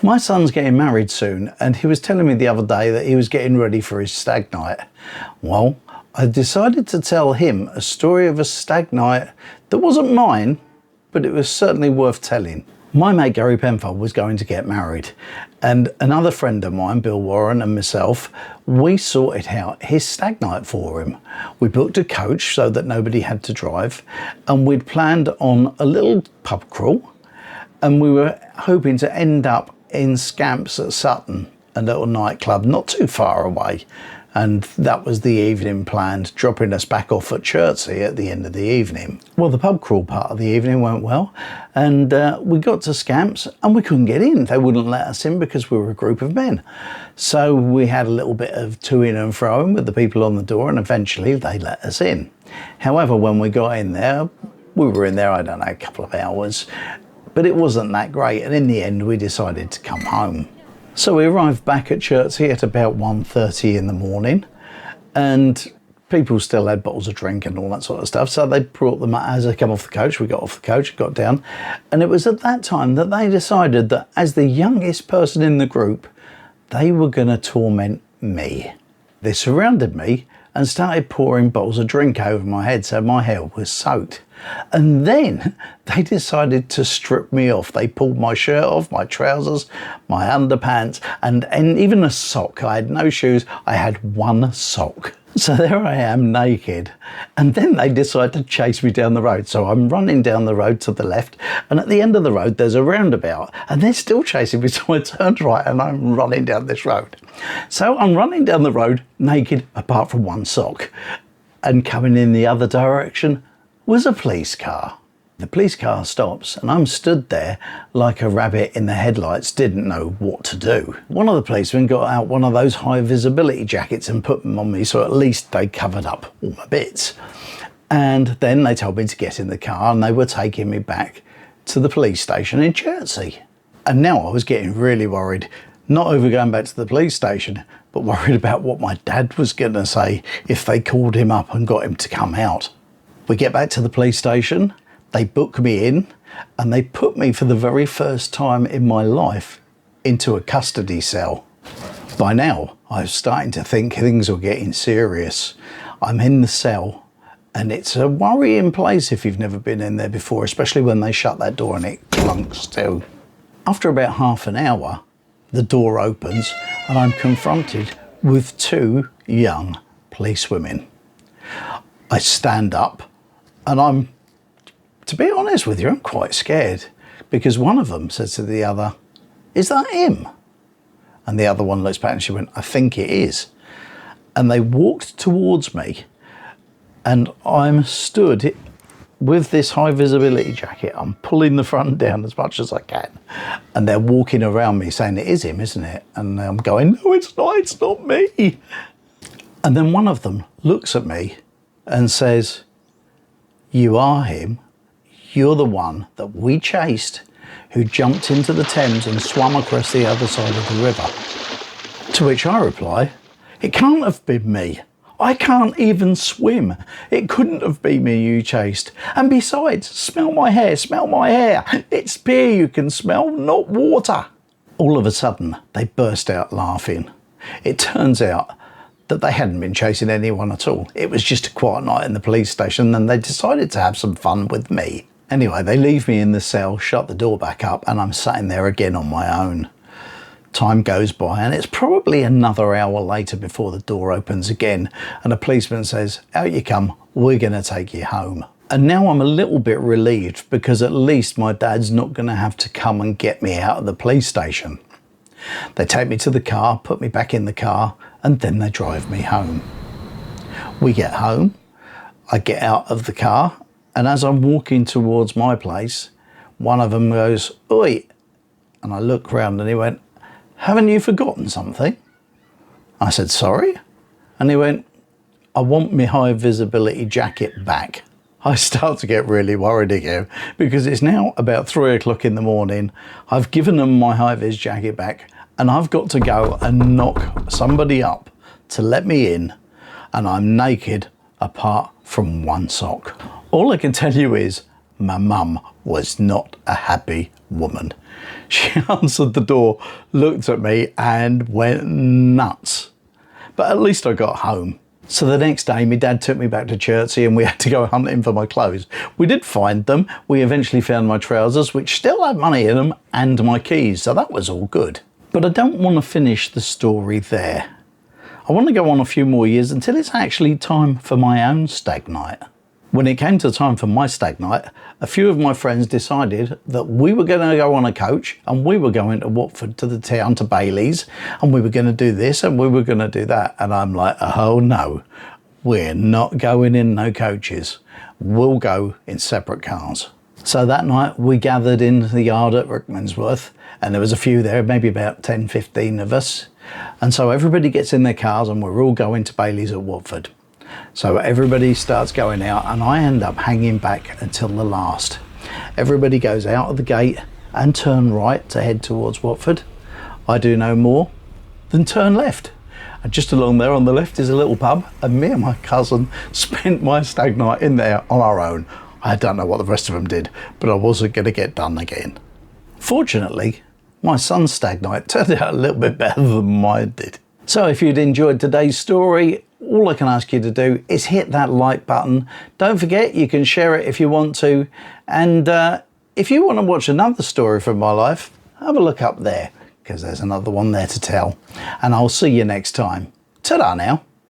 My son's getting married soon, and he was telling me the other day that he was getting ready for his stag night. Well, I decided to tell him a story of a stag night that wasn't mine, but it was certainly worth telling. My mate Gary Penfold was going to get married, and another friend of mine, Bill Warren, and myself, we sorted out his stag night for him. We booked a coach so that nobody had to drive, and we'd planned on a little pub crawl, and we were hoping to end up in Scamps at Sutton, a little nightclub not too far away. And that was the evening planned, dropping us back off at Chertsey at the end of the evening. Well, the pub crawl part of the evening went well, and we got to Scamps and we couldn't get in. They wouldn't let us in because we were a group of men. So we had a little bit of to-ing and fro-ing with the people on the door, and eventually they let us in. However, when we got in there, we were in there, I don't know, a couple of hours, but it wasn't that great, and in the end we decided to come home. So we arrived back at Chertsey at about 1:30 in the morning, and people still had bottles of drink and all that sort of stuff. So they brought them as they come off the coach. We got off the coach, got down, and it was at that time that they decided that as the youngest person in the group, they were going to torment me. They surrounded me and started pouring bottles of drink over my head, so my hair was soaked. And then they decided to strip me off. They pulled my shirt off, my trousers, my underpants, and even a sock. I had no shoes, I had one sock. So there I am, naked. And then they decide to chase me down the road. So I'm running down the road to the left, and at the end of the road there's a roundabout, and they're still chasing me. So I turned right and I'm running down this road. So I'm running down the road naked apart from one sock, and coming in the other direction was a police car. The police car stops and I'm stood there like a rabbit in the headlights, didn't know what to do. One of the policemen got out one of those high visibility jackets and put them on me, so at least they covered up all my bits. And then they told me to get in the car, and they were taking me back to the police station in Chertsey. And now I was getting really worried, not over going back to the police station, but worried about what my dad was gonna say if they called him up and got him to come out. We get back to the police station, they book me in, and they put me for the very first time in my life into a custody cell. By now, I was starting to think things were getting serious. I'm in the cell, and it's a worrying place if you've never been in there before, especially when they shut that door and it clunks too. After about half an hour, the door opens and I'm confronted with two young policewomen. I stand up, and to be honest with you, I'm quite scared, because one of them says to the other, "Is that him?" And the other one looks back and she went, "I think it is." And they walked towards me, and I'm stood with this high visibility jacket. I'm pulling the front down as much as I can, and they're walking around me saying, "It is him, isn't it?" And I'm going, "No, it's not me." And then one of them looks at me and says, "You are him. You're the one that we chased, who jumped into the Thames and swam across the other side of the river." To which I reply, "It can't have been me. I can't even swim. It couldn't have been me you chased. And besides, smell my hair, smell my hair. It's beer you can smell, not water." All of a sudden, they burst out laughing. It turns out that they hadn't been chasing anyone at all. It was just a quiet night in the police station, and they decided to have some fun with me. Anyway, they leave me in the cell, shut the door back up, and I'm sat in there again on my own. Time goes by, and it's probably another hour later before the door opens again, and a policeman says, "Out you come, we're gonna take you home." And now I'm a little bit relieved, because at least my dad's not gonna have to come and get me out of the police station. They take me to the car, put me back in the car, and then they drive me home. We get home, I get out of the car, and as I'm walking towards my place, one of them goes, "Oi," and I look round and he went, "Haven't you forgotten something?" I said, "Sorry?" And he went, "I want my high visibility jacket back." I start to get really worried again, because it's now about 3 o'clock in the morning. I've given them my high vis jacket back, and I've got to go and knock somebody up to let me in, and I'm naked apart from one sock. All I can tell you is my mum was not a happy woman. She answered the door, looked at me and went nuts. But at least I got home. So the next day, my dad took me back to Chertsey and we had to go hunting for my clothes. We did find them. We eventually found my trousers, which still had money in them, and my keys. So that was all good. But I don't want to finish the story there. I want to go on a few more years until it's actually time for my own stag night. When it came to time for my stag night, a few of my friends decided that we were going to go on a coach and we were going to Watford, to the town, to Bailey's, and we were going to do this and we were going to do that. And I'm like, oh no, we're not going in no coaches. We'll go in separate cars. So that night we gathered in the yard at Rickmansworth, and there was a few there, maybe about 10, 15 of us. And so everybody gets in their cars and we're all going to Bailey's at Watford. So everybody starts going out and I end up hanging back until the last. Everybody goes out of the gate and turn right to head towards Watford. I do no more than turn left. And just along there on the left is a little pub, and me and my cousin spent my stag night in there on our own. I don't know what the rest of them did, but I wasn't going to get done again. Fortunately, my son's stag night turned out a little bit better than mine did. So if you'd enjoyed today's story, all I can ask you to do is hit that like button. Don't forget, you can share it if you want to. And if you want to watch another story from my life, have a look up there, because there's another one there to tell. And I'll see you next time. Ta-da now.